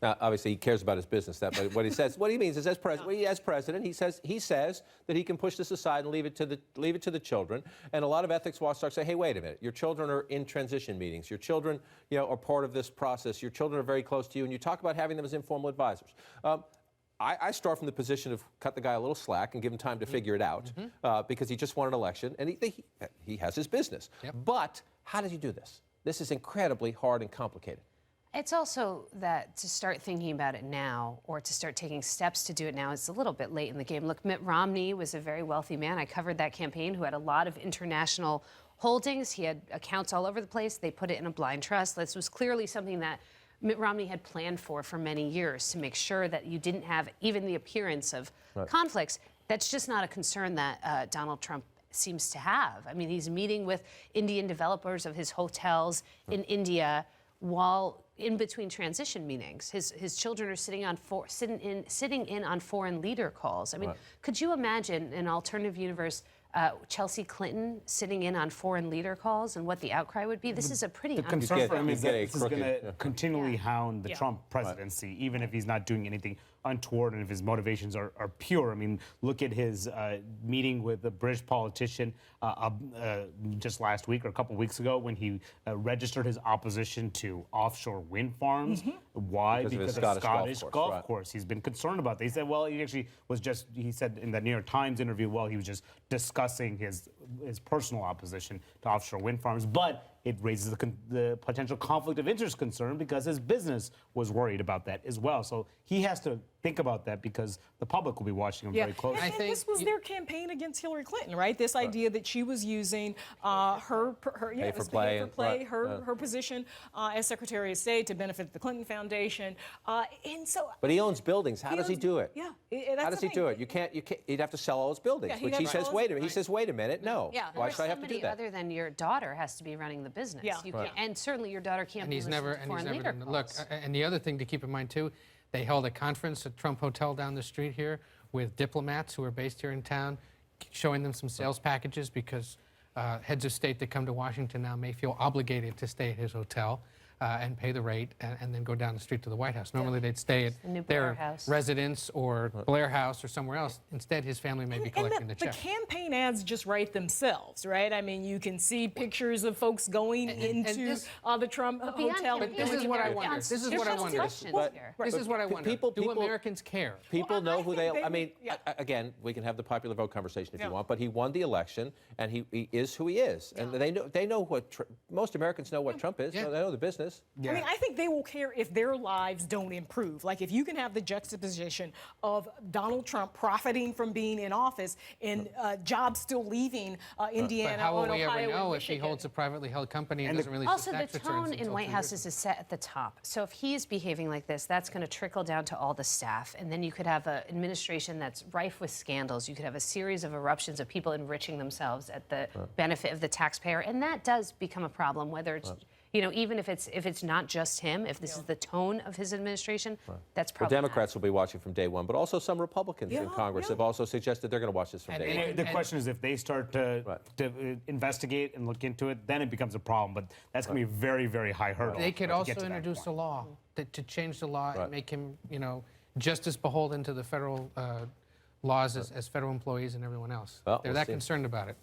Now, obviously, he cares about his business. But what he says, what he means is, as president, he says that he can push this aside and leave it to the children. And a lot of ethics watchdogs say, hey, wait a minute, your children are in transition meetings. Your children, are part of this process. Your children are very close to you, and you talk about having them as informal advisors. I start from the position of cut the guy a little slack and give him time to figure it out because he just won an election and he has his business. Yep. But how does he do this? This is incredibly hard and complicated. It's also that to start thinking about it now or to start taking steps to do it now is a little bit late in the game. Look, Mitt Romney was a very wealthy man. I covered that campaign who had a lot of international holdings. He had accounts all over the place. They put it in a blind trust. This was clearly something that Mitt Romney had planned for many years to make sure that you didn't have even the appearance of conflicts. That's just not a concern that Donald Trump seems to have. I mean, he's meeting with Indian developers of his hotels in India while in between transition meetings. His children are sitting in on foreign leader calls. I mean, could you imagine an alternative universe, Chelsea Clinton sitting in on foreign leader calls and what the outcry would be? This is a pretty... The concern for him is that this is going to continually hound the Trump presidency, even if he's not doing anything untoward and if his motivations are pure. I mean, look at his meeting with a British politician just last week or a couple weeks ago when he registered his opposition to offshore wind farms. Why? Because of Scottish golf course. He's been concerned about that. He said, well, he actually was just, he said in the New York Times interview, well, he was just discussing his personal opposition to offshore wind farms. But it raises the potential conflict of interest concern because his business was worried about that as well. So he has to think about that because the public will be watching him very closely. And this was their campaign against Hillary Clinton, right? This idea that she was using her position as Secretary of State to benefit the Clinton Foundation, and so. But he owns buildings. How does he do it? Yeah, how does he do it? You can't. He'd have to sell all his buildings, which he says. Wait a minute. He says, wait a minute. No. Yeah. Why should I have to do that? Other than your daughter has to be running the business. Yeah. You can't, and certainly your daughter can't be listening to foreign leader calls. Look, and the other thing to keep in mind too, they held a conference at Trump Hotel down the street here with diplomats who are based here in town, showing them some sales packages because heads of state that come to Washington now may feel obligated to stay at his hotel and pay the rate and then go down the street to the White House. Normally they'd stay at their residence or Blair House or somewhere else. Instead, his family may be collecting the check. The campaign ads just write themselves, right? I mean, you can see pictures of folks going into the Trump hotel. But this is what I wonder. This is what I wonder. This is what I wonder. Do Americans care? People know who they are. I mean, again, we can have the popular vote conversation if you want, but he won the election, and he is who he is. And they know what, most Americans know what Trump is. They know the business. I mean, I think they will care if their lives don't improve. Like, if you can have the juxtaposition of Donald Trump profiting from being in office and jobs still leaving Indiana, but how will we Ohio, ever know if he holds a privately held company and doesn't really also the tone in White Houses is set at the top. So if he's behaving like this, that's going to trickle down to all the staff, and then you could have an administration that's rife with scandals. You could have a series of eruptions of people enriching themselves at the benefit of the taxpayer, and that does become a problem. Whether it's even if it's not just him, if this is the tone of his administration, that's probably. Well, Democrats will be watching from day one, but also some Republicans in Congress have also suggested they're going to watch this from day one. The question is, if they start to investigate and look into it, then it becomes a problem. But that's going to be a very, very high hurdle. They could also introduce a law to change the law and make him, just as beholden to the federal laws as federal employees and everyone else. They're that concerned about it.